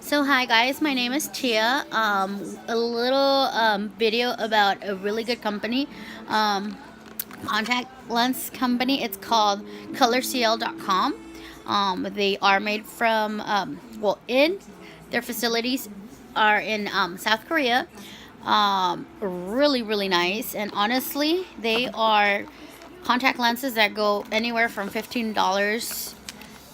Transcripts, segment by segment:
So hi guys, my name is Tia. A little video about a really good company, contact lens company. It's called ColorCL.com. They are made from in their facilities are in South Korea. Really nice, and honestly, they are contact lenses that go anywhere from $15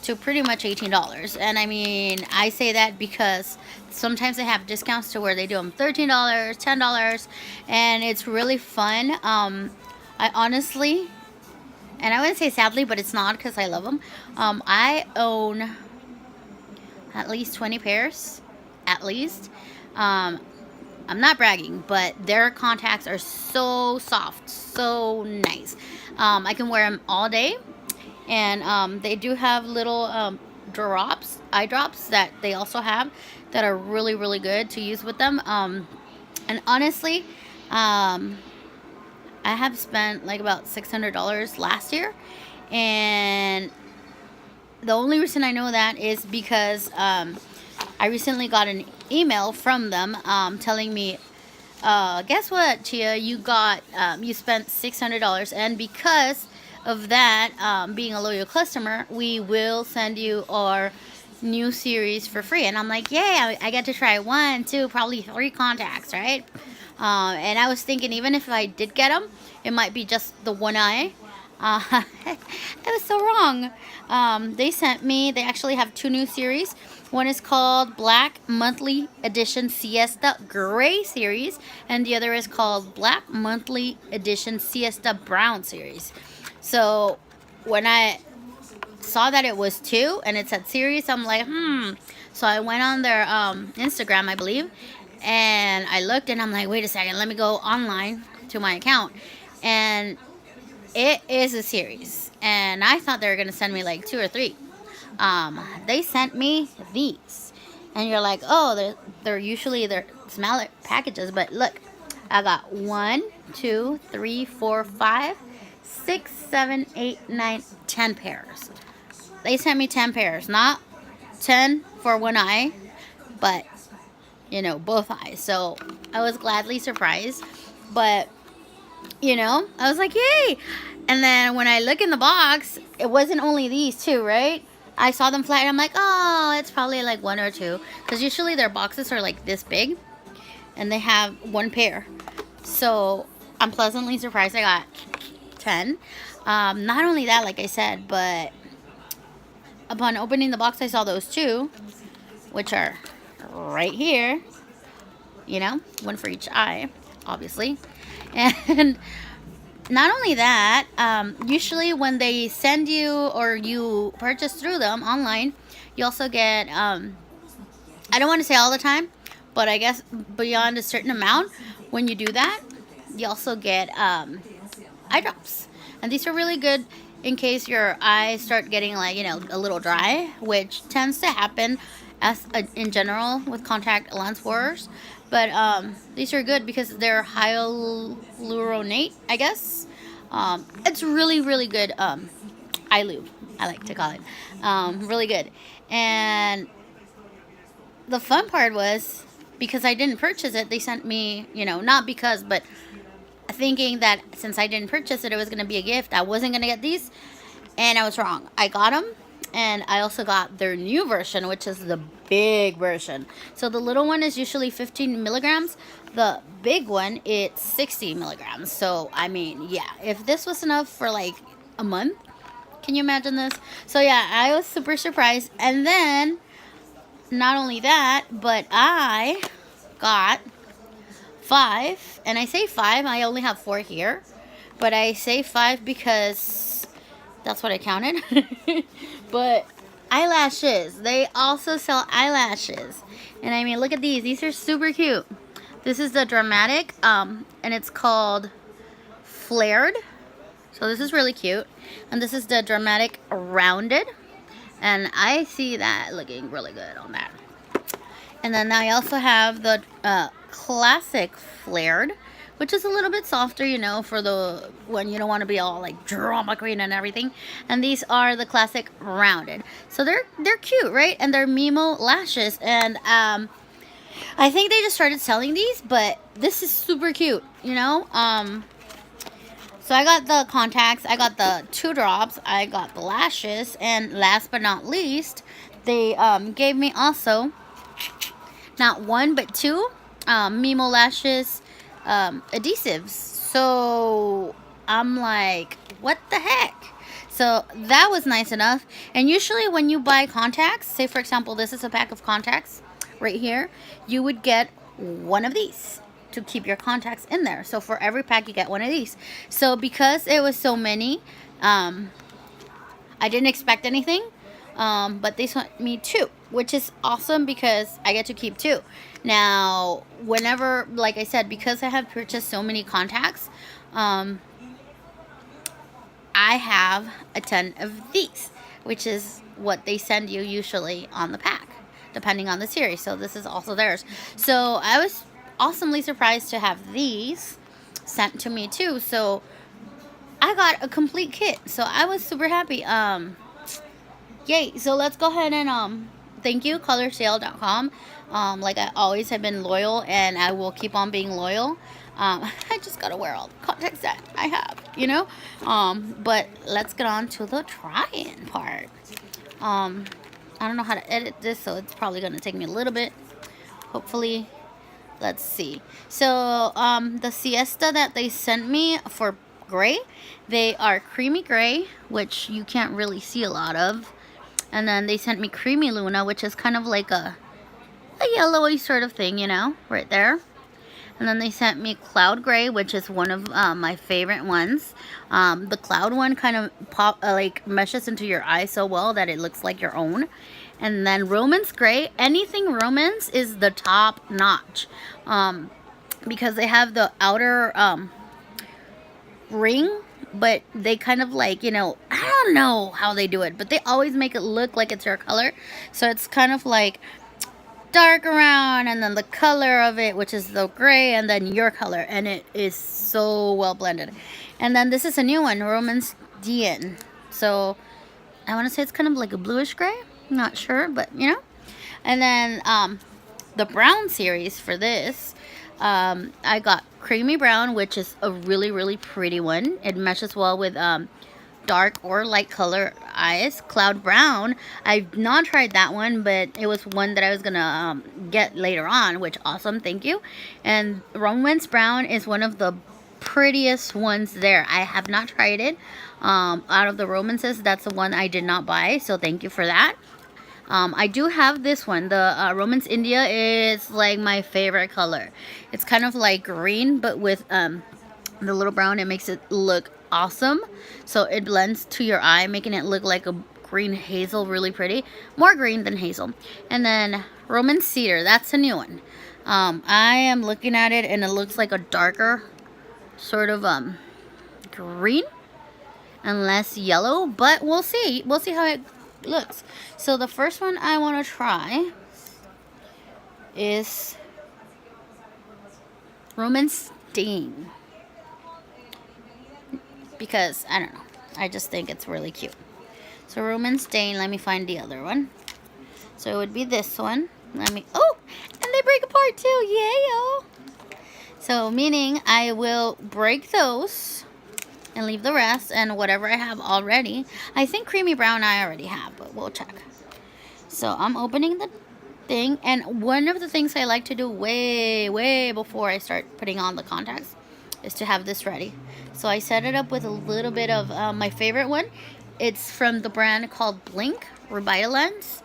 to pretty much $18. And I mean, I say that because sometimes they have discounts to where they do them $13, $10, and it's really fun. I honestly, and I wouldn't say sadly, but it's not because I love them. I own at least 20 pairs, at least. I'm not bragging, but their contacts are so soft, so nice. I can wear them all day. And they do have little eye drops that they also have that are really good to use with them. And honestly, I have spent like about $600 last year, and the only reason I know that is because I recently got an email from them telling me, guess what, Chia, you spent $600, and because of that, being a loyal customer, we will send you our new series for free. And I'm like, yay, I get to try 1, 2, probably 3 contacts, right? And I was thinking, even if I did get them, it might be just the one eye. I was so wrong. They actually have 2 new series. One is called Black Monthly Edition Siesta Gray Series, and the other is called Black Monthly Edition Siesta Brown Series. So when I saw that it was 2 and it said series, I'm like, So I went on their Instagram, I believe, and I looked, and I'm like, wait a second, let me go online to my account. And it is a series. And I thought they were going to send me like 2 or 3. They sent me these. And you're like, oh, they're usually smaller packages. But look, I got 1, 2, 3, 4, 5, 6, 7, 8, 9, 10 pairs. They sent me 10 pairs. Not 10 for one eye, but, both eyes. So I was gladly surprised. But, I was like, yay. And then when I look in the box, it wasn't only these 2, right? I saw them flat, and I'm like, oh, it's probably like 1 or 2. Because usually their boxes are like this big, and they have 1 pair. So I'm pleasantly surprised I got 10. Not only that, like I said, but upon opening the box, I saw those 2, which are right here. 1 for each eye, obviously. And not only that, usually when they send you or you purchase through them online, you also get, I don't want to say all the time, but I guess beyond a certain amount, when you do that, you also get eye drops. And these are really good in case your eyes start getting like, a little dry, which tends to happen in general with contact lens wearers. But these are good because they're hyaluronate, I guess. It's really good eye lube, I like to call it. Really good. And the fun part was, because I didn't purchase it, they sent me, not because, but thinking that since I didn't purchase it, it was going to be a gift. I wasn't going to get these, and I was wrong. I got them, and I also got their new version, which is the big version. So the little one is usually 15 milligrams. The big one, it's 60 milligrams. So, I mean, yeah, if this was enough for like a month, can you imagine this? So, yeah, I was super surprised. And then, not only that, but I got 5. And I say 5, I only have 4 here. But I say 5 because that's what I counted. But eyelashes, they also sell eyelashes. And I mean, look at these. These are super cute. This is the Dramatic, and it's called Flared. So this is really cute. And this is the Dramatic Rounded. And I see that looking really good on that. And then I also have the Classic Flared, which is a little bit softer, you know, for the when you don't want to be all like drama queen and everything. And these are the classic rounded. So they're cute, right? And they're Mimo lashes. And I think they just started selling these, but this is super cute, you know. So I got the contacts, I got the 2 drops, I got the lashes, and last but not least, they gave me also not 1 but 2 Mimo lashes adhesives. So I'm like, what the heck? So that was nice enough. And usually when you buy contacts, say for example this is a pack of contacts right here, you would get 1 of these to keep your contacts in there. So for every pack you get 1 of these. So because it was so many, I didn't expect anything, but they sent me 2, which is awesome because I get to keep 2. Now whenever, like I said, because I have purchased so many contacts, I have a ton of these, which is what they send you usually on the pack depending on the series. So this is also theirs. So I was awesomely surprised to have these sent to me too. So I got a complete kit. So I was super happy. Yay. So let's go ahead and thank you ColorCL.com. Like I always have been loyal, and I will keep on being loyal. I just gotta wear all the contacts that I have, you know. But let's get on to the try-in part. I don't know how to edit this, so it's probably gonna take me a little bit. Hopefully. Let's see. So the siesta that they sent me for gray, they are creamy gray, which you can't really see a lot of. And then they sent me creamy Luna, which is kind of like a yellowy sort of thing, you know, right there. And then they sent me cloud gray, which is one of my favorite ones. The cloud one kind of like meshes into your eye so well that it looks like your own. And then Romance gray, anything Romance is the top notch, because they have the outer ring, but they kind of like, you know, I don't know how they do it, but they always make it look like it's your color. So it's kind of like dark around, and then the color of it, which is the gray, and then your color, and it is so well blended. And then this is a new one, Romance Dian. So I want to say it's kind of like a bluish gray. I'm not sure, but you know. And then the brown series for this, I got creamy brown, which is a really pretty one. It meshes well with dark or light color eyes. Cloud brown, I've not tried that one, but it was one that I was gonna get later on, which awesome, thank you. And Romance brown is one of the prettiest ones there. I have not tried it. Out of the romances, that's the one I did not buy, so thank you for that. I do have this one. The Romance India is like my favorite color. It's kind of like green, but with the little brown, it makes it look awesome. So it blends to your eye, making it look like a green hazel, really pretty. More green than hazel. And then Romance Cedar, that's a new one. I am looking at it, and it looks like a darker sort of green and less yellow, but we'll see. We'll see how it looks. So the first one I want to try is Romance Stain, because I don't know, I just think it's really cute. So Romance Stain, let me find the other one. So it would be this one. Oh, and they break apart too. Yeah. So meaning I will break those and leave the rest, and whatever I have already. I think creamy brown I already have, but we'll check. So I'm opening the thing, and one of the things I like to do way before I start putting on the contacts is to have this ready. So I set it up with a little bit of my favorite one. It's from the brand called Blink Revitalens.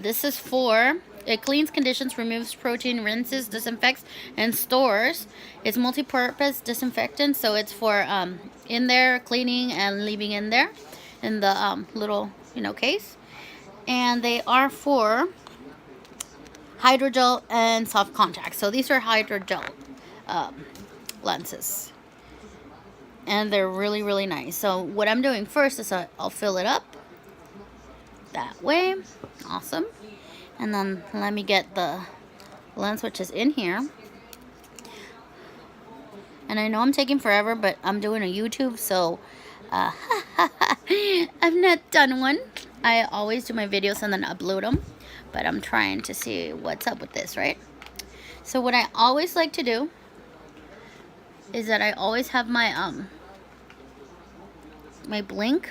This is for, it cleans, conditions, removes protein, rinses, disinfects, and stores. It's multi-purpose disinfectant, so it's for in there cleaning and leaving in there in the little, you know, case. And they are for hydrogel and soft contact. So these are hydrogel lenses, and they're really nice. So what I'm doing first is I'll fill it up that way. Awesome. And then let me get the lens, which is in here. And I know I'm taking forever, but I'm doing a YouTube, so I've not done one. I always do my videos and then upload them, but I'm trying to see what's up with this, right? So what I always like to do is that I always have my my blink,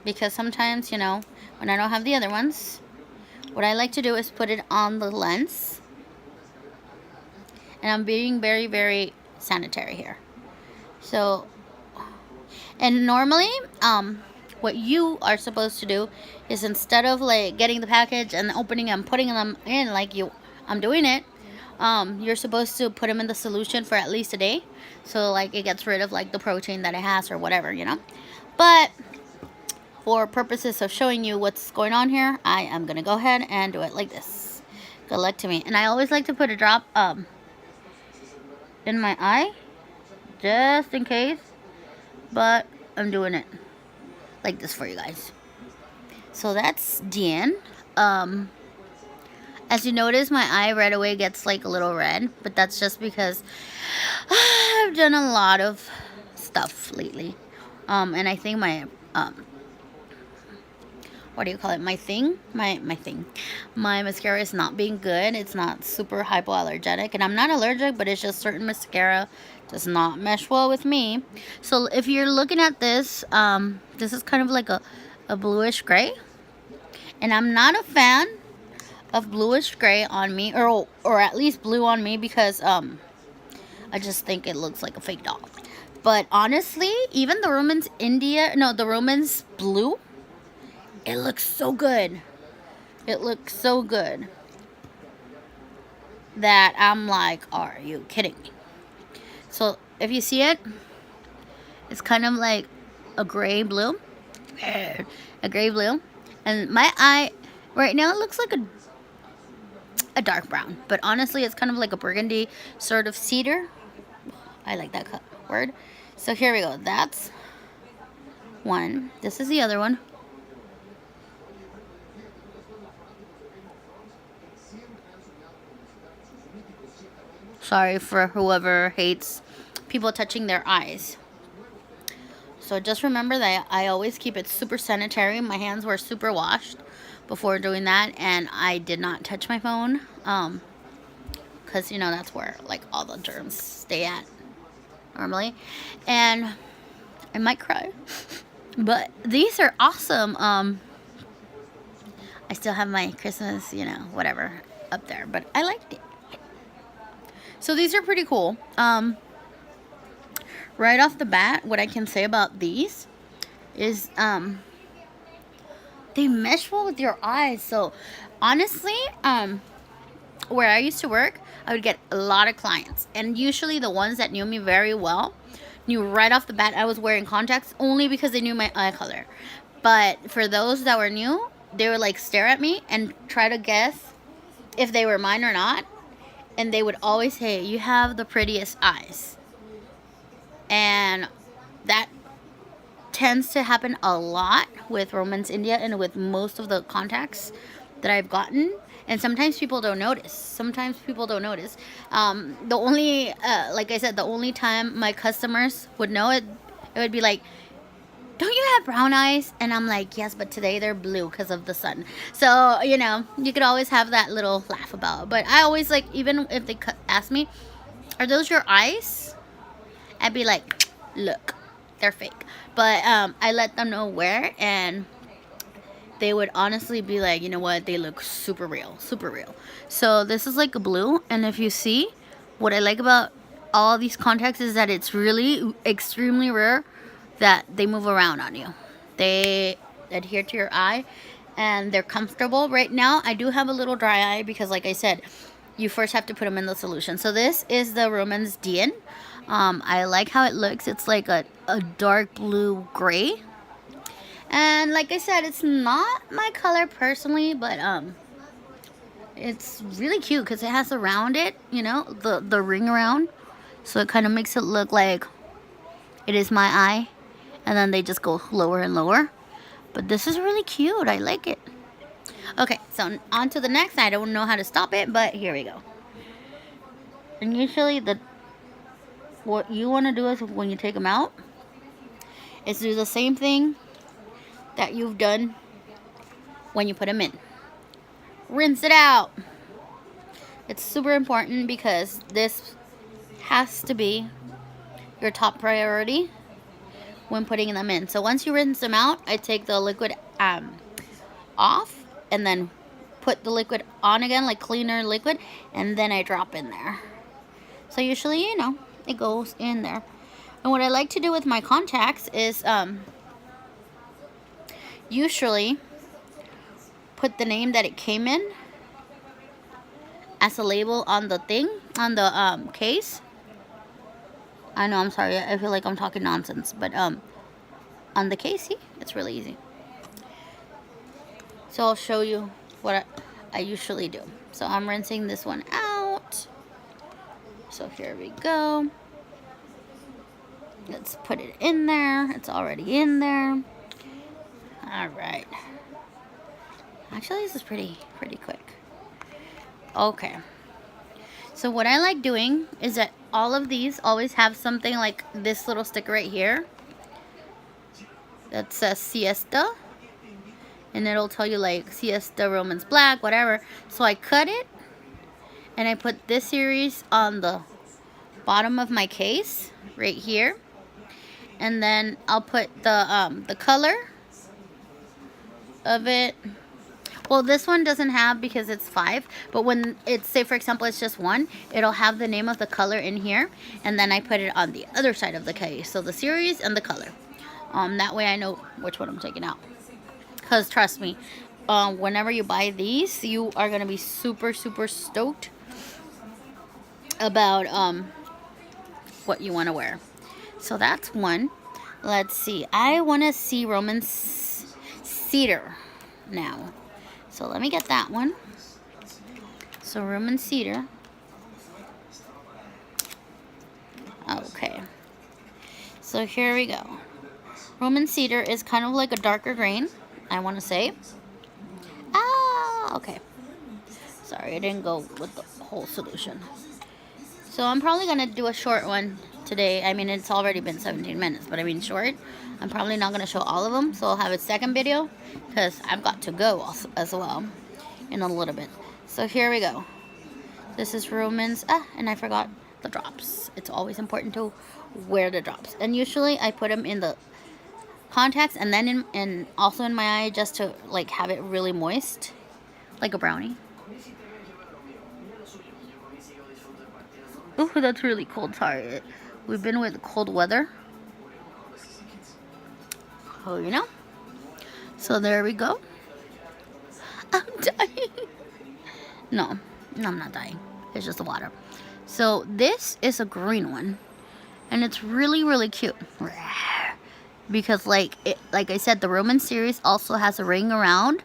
because sometimes, you know, when I don't have the other ones, what I like to do is put it on the lens. And I'm being very, very sanitary here. So, and normally, what you are supposed to do is, instead of like getting the package and opening and putting them in like I'm doing it, you're supposed to put them in the solution for at least a day, so like it gets rid of like the protein that it has or whatever, you know. But for purposes of showing you what's going on here, I am gonna go ahead and do it like this. Good luck to me. And I always like to put a drop in my eye, just in case, but I'm doing it like this for you guys. So that's done. As you notice, my eye right away gets like a little red, but that's just because I've done a lot of stuff lately, and I think my what do you call it? My mascara is not being good. It's not super hypoallergenic, and I'm not allergic, but it's just certain mascara does not mesh well with me. So if you're looking at this, this is kind of like a bluish gray, and I'm not a fan of bluish gray on me, or at least blue on me, because I just think it looks like a fake doll. But honestly, even the the Romans blue, it looks so good. It looks so good that I'm like, are you kidding me? So if you see it, it's kind of like a gray blue. A gray blue. And my eye right now, it looks like a dark brown. But honestly, it's kind of like a burgundy sort of cedar. I like that word. So here we go. That's one. This is the other one. Sorry for whoever hates people touching their eyes. So just remember that I always keep it super sanitary. My hands were super washed before doing that, and I did not touch my phone, because you know that's where like all the germs stay at normally. And I might cry, but these are awesome. I still have my Christmas, you know, whatever up there, but I liked it. So these are pretty cool. Right off the bat, what I can say about these is they mesh well with your eyes. So honestly, where I used to work, I would get a lot of clients, and usually the ones that knew me very well knew right off the bat I was wearing contacts, only because they knew my eye color. But for those that were new, they would like stare at me and try to guess if they were mine or not. And they would always say, "You have the prettiest eyes." And that tends to happen a lot with Romance India and with most of the contacts that I've gotten. And sometimes people don't notice. The only, like I said, the only time my customers would know it would be like, "Don't you have brown eyes?" And I'm like, "Yes, but today they're blue because of the sun." So, you know, you could always have that little laugh about it. But I always like, even if they ask me, "Are those your eyes?" I'd be like, "Look, they're fake." But I let them know where, and they would honestly be like, "You know what? They look super real, super real." So this is like a blue. And if you see, what I like about all these contacts is that it's really extremely rare that they move around on you. They adhere to your eye, and they're comfortable. Right now, I do have a little dry eye because, like I said, you first have to put them in the solution. So this is the Romance Dien. I like how it looks. It's like a dark blue gray. And like I said, it's not my color personally, but it's really cute because it has around it, you know, the ring around. So it kind of makes it look like it is my eye. And then they just go lower and lower. But this is really cute. I like it. Okay, so on to the next. I don't know how to stop it, but here we go. And usually what you want to do is when you take them out, is do the same thing that you've done when you put them in. Rinse it out. It's super important because this has to be your top priority when putting them in. So once you rinse them out, I take the liquid off and then put the liquid on again, like cleaner liquid, and then I drop in there. So usually, you know, it goes in there. And what I like to do with my contacts is usually put the name that it came in as a label on the thing, on the case. I know, I'm sorry, I feel like I'm talking nonsense, but on the case, see, it's really easy. So I'll show you what I usually do. So I'm rinsing this one out. So here we go. Let's put it in there. It's already in there. All right. Actually, this is pretty quick. Okay. So what I like doing is that all of these always have something like this little sticker right here that says Siesta. And it'll tell you like Siesta Romance Black, whatever. So I cut it and I put this series on the bottom of my case right here. And then I'll put the color of it. Well, this one doesn't have because it's 5, but when it's, say for example, it's just 1, it'll have the name of the color in here, and then I put it on the other side of the case. So the series and the color. That way I know which one I'm taking out. Because trust me, whenever you buy these, you are going to be super stoked about what you want to wear. So that's one. Let's see. I want to see Romance Cedar now. So let me get that one. So Romance Cedar. Okay. So here we go. Romance Cedar is kind of like a darker green, I want to say. Ah, okay. Sorry, I didn't go with the whole solution. So I'm probably going to do a short one today. I mean, it's already been 17 minutes, but I mean short. I'm probably not going to show all of them, so I'll have a second video because I've got to go as well in a little bit. So here we go. This is Romance. And I forgot the drops. It's always important to wear the drops. And usually I put them in the contacts and then in also in my eye just to like have it really moist, like a brownie. Ooh, that's really cold. Sorry, we've been with cold weather. Oh, you know. So there we go. I'm dying. No, I'm not dying. It's just the water. So this is a green one, and it's really cute. Because like I said, the Romance series also has a ring around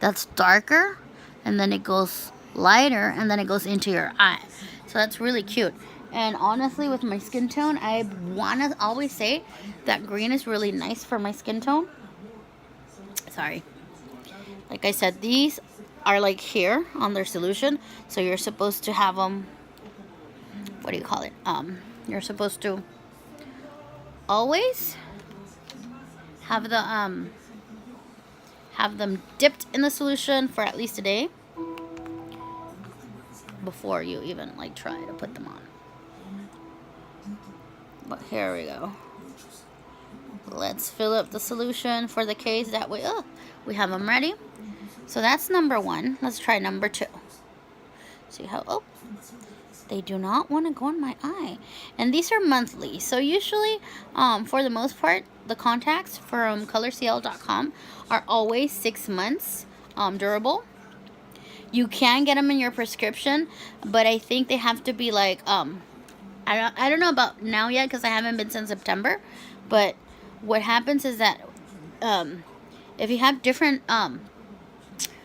that's darker, and then it goes lighter, and then it goes into your eye. So that's really cute. And honestly, with my skin tone, I want to always say that green is really nice for my skin tone. Sorry. Like I said, these are like here on their solution. So you're supposed to have them, what do you call it? You're supposed to always have the have them dipped in the solution for at least a day before you even like try to put them on. But here we go. Let's fill up the solution for the case. That way, we have them ready. So that's number 1. Let's try number 2. See how, they do not want to go in my eye. And these are monthly. So usually, for the most part, the contacts from ColorCL.com are always 6 months durable. You can get them in your prescription, but I think they have to be like, I don't know about now yet because I haven't been since September. But what happens is that if you have different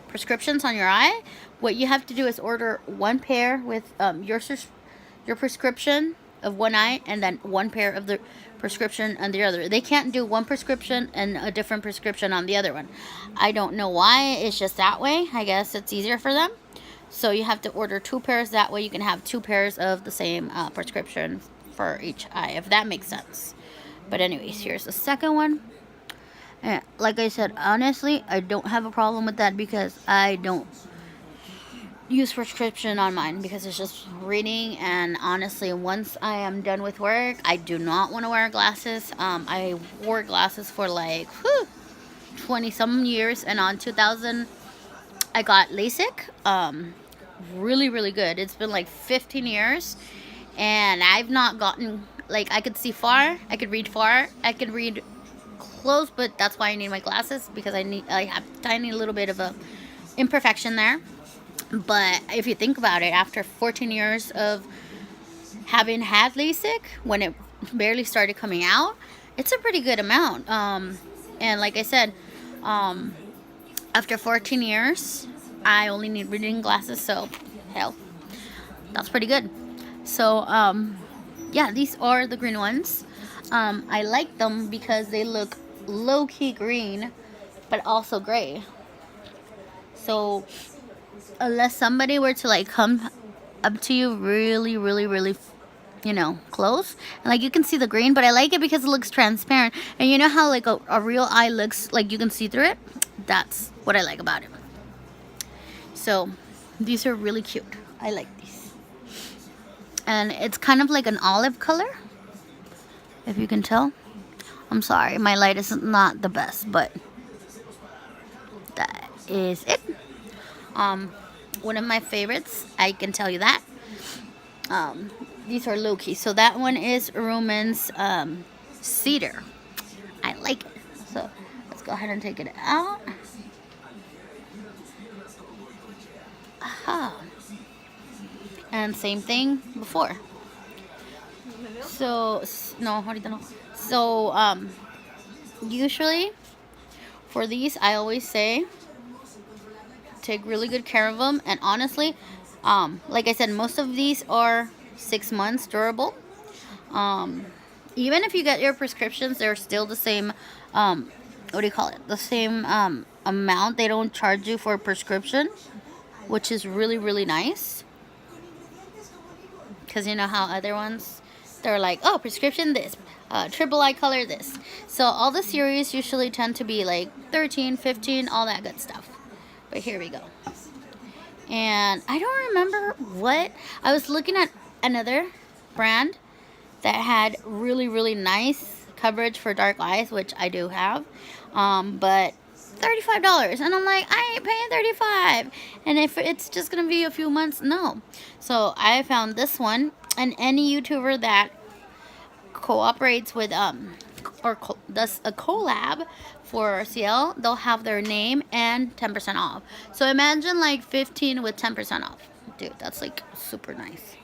prescriptions on your eye, what you have to do is order 1 pair with your prescription of one eye, and then 1 pair of the prescription on the other. They can't do 1 prescription and a different prescription on the other one. I don't know why. It's just that way. I guess it's easier for them. So you have to order 2 pairs. That way you can have 2 pairs of the same prescription for each eye, if that makes sense. But anyways, here's the second one. And like I said, honestly, I don't have a problem with that because I don't use prescription on mine because it's just reading. And honestly, once I am done with work, I do not want to wear glasses. I wore glasses for like 20 some years, and on 2000 I got LASIK. Really, really good. It's been like 15 years, and I've not gotten, like, I could see far, I could read far, I could read close, but that's why I need my glasses, because I have tiny little bit of a imperfection there. But if you think about it, after 14 years of having had LASIK, when it barely started coming out, it's a pretty good amount. And like I said, after 14 years, I only need reading glasses, so hell, that's pretty good. So yeah, these are the green ones. I like them because they look low-key green, but also gray. So unless somebody were to like come up to you really, really, really, you know, close, and like you can see the green, but I like it because it looks transparent. And you know how like a real eye looks like you can see through it? That's what I like about it. So these are really cute. I like these. And it's kind of like an olive color, if you can tell. I'm sorry, my light is not the best, but that is it. One of my favorites, I can tell you that. These are low-key. So that one is Roman's Cedar. I like it. So let's go ahead and take it out. Aha. And same thing before. So, no, ahorita no. So, usually for these, I always say take really good care of them. And honestly, like I said, most of these are 6 months durable. Even if you get your prescriptions, they're still the same, what do you call it? The same amount. They don't charge you for a prescription, which is really, really nice. Because you know how other ones, they're like, oh, prescription this, triple eye color this. So all the series usually tend to be like 13, 15, all that good stuff. But here we go. And I don't remember what, I was looking at another brand that had really, really nice coverage for dark eyes, which I do have, but $35, and I'm like, I ain't paying $35, and if it's just gonna be a few months, no. So I found this one, and any YouTuber that cooperates with does a collab for CL, they'll have their name and 10% off. So imagine like 15 with 10% off. Dude, that's like super nice.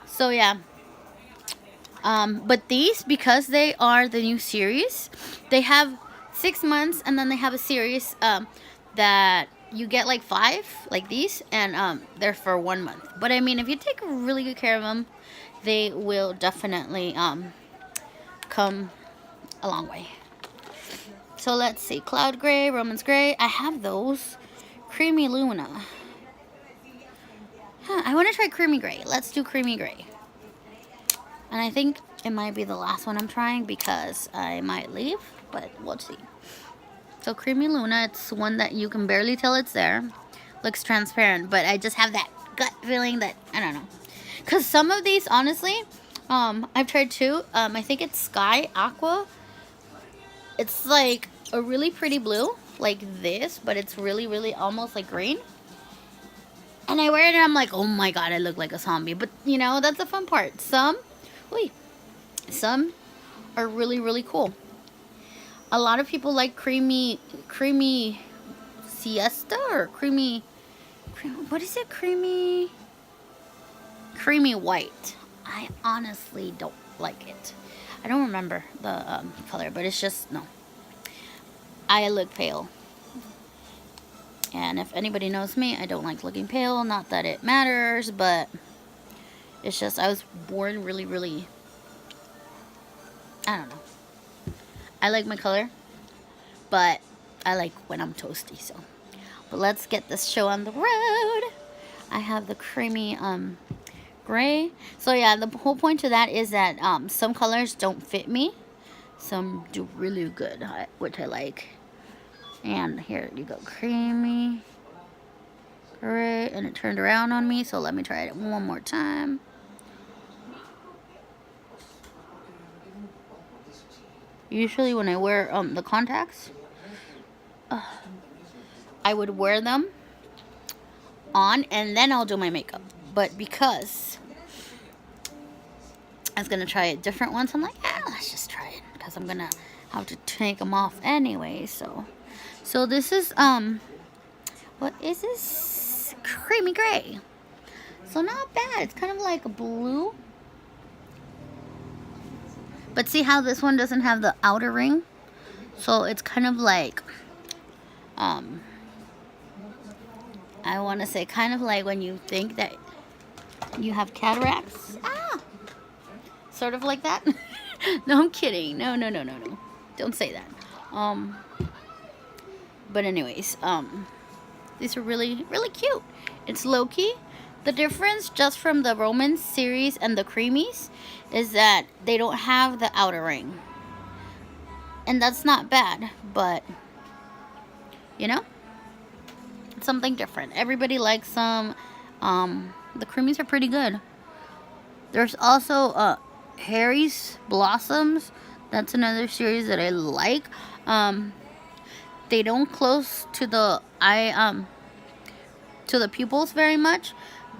So yeah, but these, because they are the new series, they have 6 months, and then they have a series that you get like 5 like these, and they're for 1 month. But I mean, if you take really good care of them, they will definitely come a long way. So let's see, Cloud Gray, Romance Gray, I have those. Creamy Luna, I want to try Creamy Gray. Let's do Creamy Gray. And I think it might be the last one I'm trying because I might leave, but we'll see. So Creamy Luna, it's one that you can barely tell it's there. Looks transparent, but I just have that gut feeling that, I don't know. Because some of these, honestly, I've tried two. I think it's Sky Aqua. It's like a really pretty blue, like this, but it's really, really almost like green. And I wear it and I'm like, oh my god, I look like a zombie. But, you know, that's the fun part. Some are really, really cool. A lot of people like creamy siesta or creamy, what is it? Creamy white. I honestly don't like it. I don't remember the color, but it's just, no. I look pale. And if anybody knows me, I don't like looking pale. Not that it matters, but it's just, I was born really, really, I don't know. I like my color, but I like when I'm toasty, so. But let's get this show on the road. I have the creamy gray. So yeah, the whole point to that is that some colors don't fit me. Some do really good, which I like. And here you go, creamy gray, and it turned around on me, so let me try it one more time. Usually when I wear the contacts, I would wear them on and then I'll do my makeup. But because I was gonna try a different one, so I'm like, let's just try it, because I'm gonna have to take them off anyway. So this is what is this? Creamy gray. So not bad. It's kind of like a blue. But see how this one doesn't have the outer ring? So it's kind of like, I want to say kind of like when you think that you have cataracts. Sort of like that. No, I'm kidding. No. Don't say that. But anyways, these are really, really cute. It's low-key. The difference just from the Romance series and the creamies is that they don't have the outer ring. And that's not bad, but, you know, it's something different. Everybody likes them. The creamies are pretty good. There's also Harry's Blossoms. That's another series that I like. They don't close to the to the pupils very much,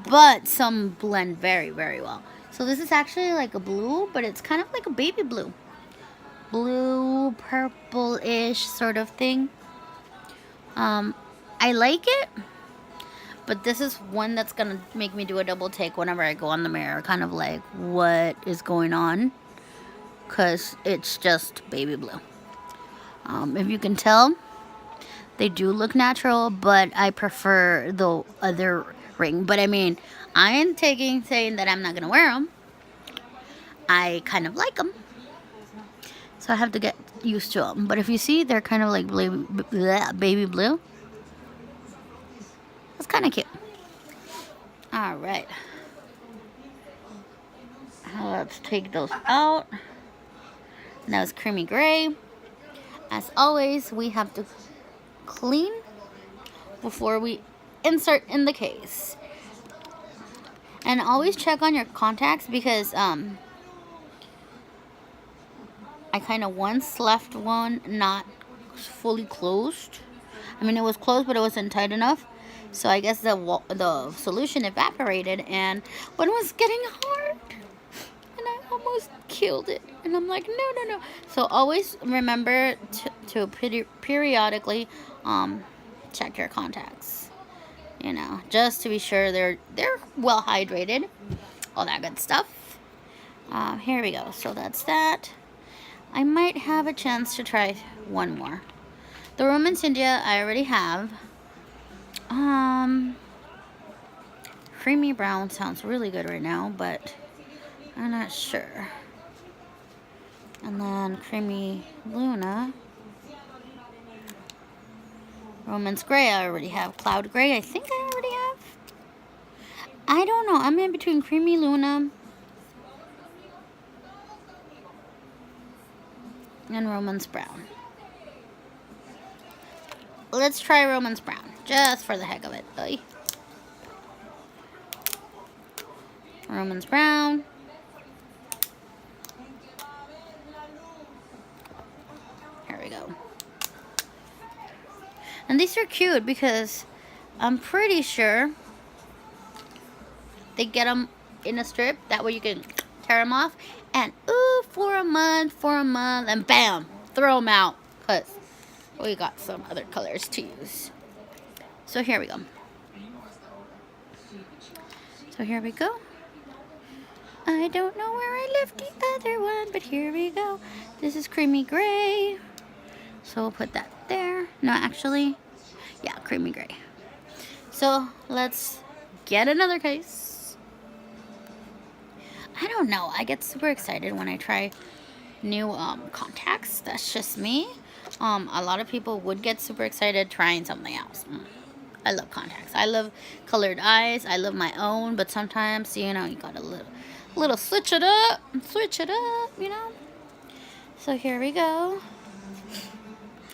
but some blend very, very well. So this is actually like a blue, but it's kind of like a baby blue. Blue, purple-ish sort of thing. I like it, but this is one that's gonna make me do a double take whenever I go on the mirror, kind of like, what is going on? Because it's just baby blue. If you can tell, they do look natural, but I prefer the other ring. But I mean, I ain't saying that I'm not gonna wear them. I kind of like them, so I have to get used to them. But if you see, they're kind of like baby blue. It's kind of cute. All right, let's take those out. That was creamy gray. As always, we have to clean before we insert in the case. And always check on your contacts, because I kind of once left one not fully closed. I mean, it was closed, but it wasn't tight enough. So I guess the solution evaporated, and one was getting hard, and I almost killed it. And I'm like, no. So always remember to periodically check your contacts. You know, just to be sure they're well hydrated, all that good stuff. Here we go. So that's that. I might have a chance to try one more. The Romance India I already have. Creamy brown sounds really good right now, but I'm not sure. And then Creamy Luna. Romance Gray I already have. Cloud Gray I think I already have. I don't know. I'm in between Creamy Luna and Romance Brown. Let's try Romance Brown, just for the heck of it. Romance Brown. Here we go. And these are cute because I'm pretty sure they get them in a strip. That way you can tear them off. And ooh, for a month, and bam, throw them out. Because we got some other colors to use. So here we go. I don't know where I left the other one, but here we go. This is Creamy Gray. So we'll put that there. No, actually, yeah, Creamy Gray. So let's get another case. I don't know. I get super excited when I try new contacts. That's just me. A lot of people would get super excited trying something else. I love contacts. I love colored eyes. I love my own, but sometimes, you know, you gotta little switch it up, you know. So here we go.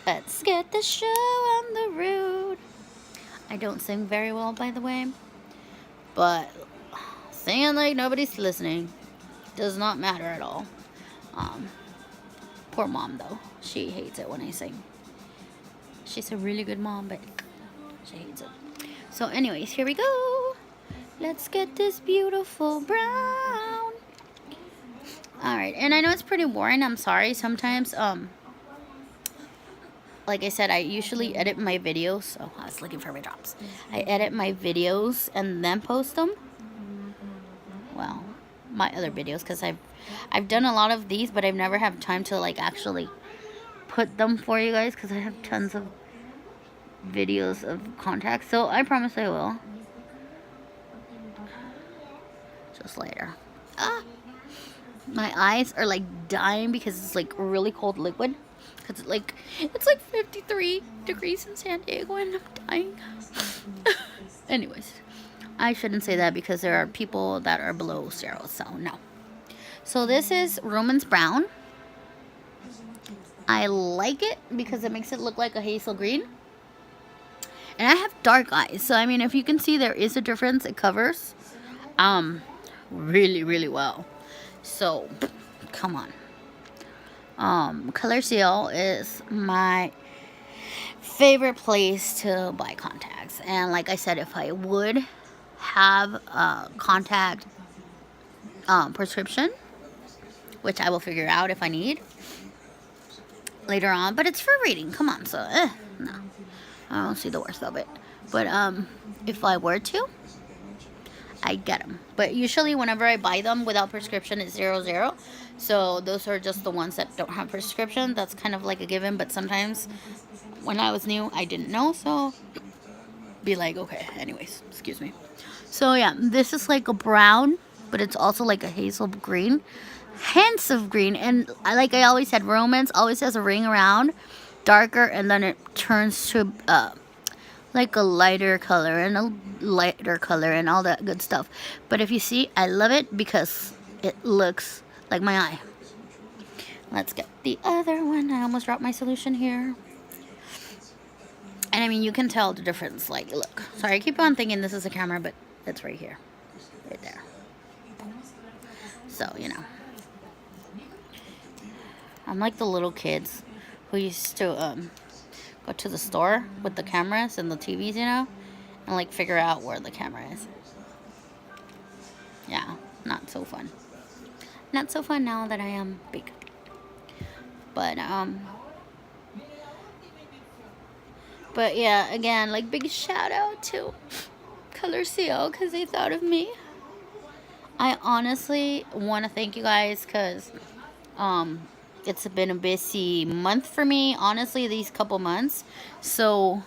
Let's get the show on the road. I don't sing very well, by the way, but singing like nobody's listening does not matter at all. Poor mom, though. She hates it when I sing. She's a really good mom, but she hates it. So anyways, here we go. Let's get this beautiful brown. Alright, and I know it's pretty boring. I'm sorry. Sometimes, like I said, I usually edit my videos. Oh, I was looking for my drops. I edit my videos and then post them. Well, my other videos, because I've done a lot of these, but I've never had time to like actually put them for you guys, because I have tons of videos of contacts. So I promise I will. Just later. My eyes are like dying because it's like really cold liquid. Because it's like 53 degrees in San Diego and I'm dying. Anyways, I shouldn't say that because there are people that are below 0, so no. So this is Romance Brown. I like it because it makes it look like a hazel green. And I have dark eyes, so I mean, if you can see, there is a difference. It covers really, really well. So, come on. ColorCL is my favorite place to buy contacts. And like I said, if I would have a contact prescription, which I will figure out if I need later on, but it's for reading. Come on, so no, I don't see the worst of it. But if I were to, I get them. But usually whenever I buy them without prescription, it's 0. So those are just the ones that don't have prescription. That's kind of like a given. But sometimes when I was new, I didn't know. So be like, okay, anyways, excuse me. So yeah, this is like a brown, but it's also like a hazel green. Hints of green. And like I always said, Romance always has a ring around, darker, and then it turns to like a lighter color and a lighter color and all that good stuff. But if you see, I love it because it looks like my eye. Let's get the other one. I almost dropped my solution here. And I mean, you can tell the difference. Like, look. Sorry, I keep on thinking this is a camera, but it's right here. Right there. So, you know. I'm like the little kids who used to go to the store with the cameras and the TVs, you know, and like figure out where the camera is. Yeah, not so fun. Not so fun now that I am big. But yeah, again, like big shout out to ColorCL because they thought of me. I honestly want to thank you guys because it's been a busy month for me, honestly, these couple months. So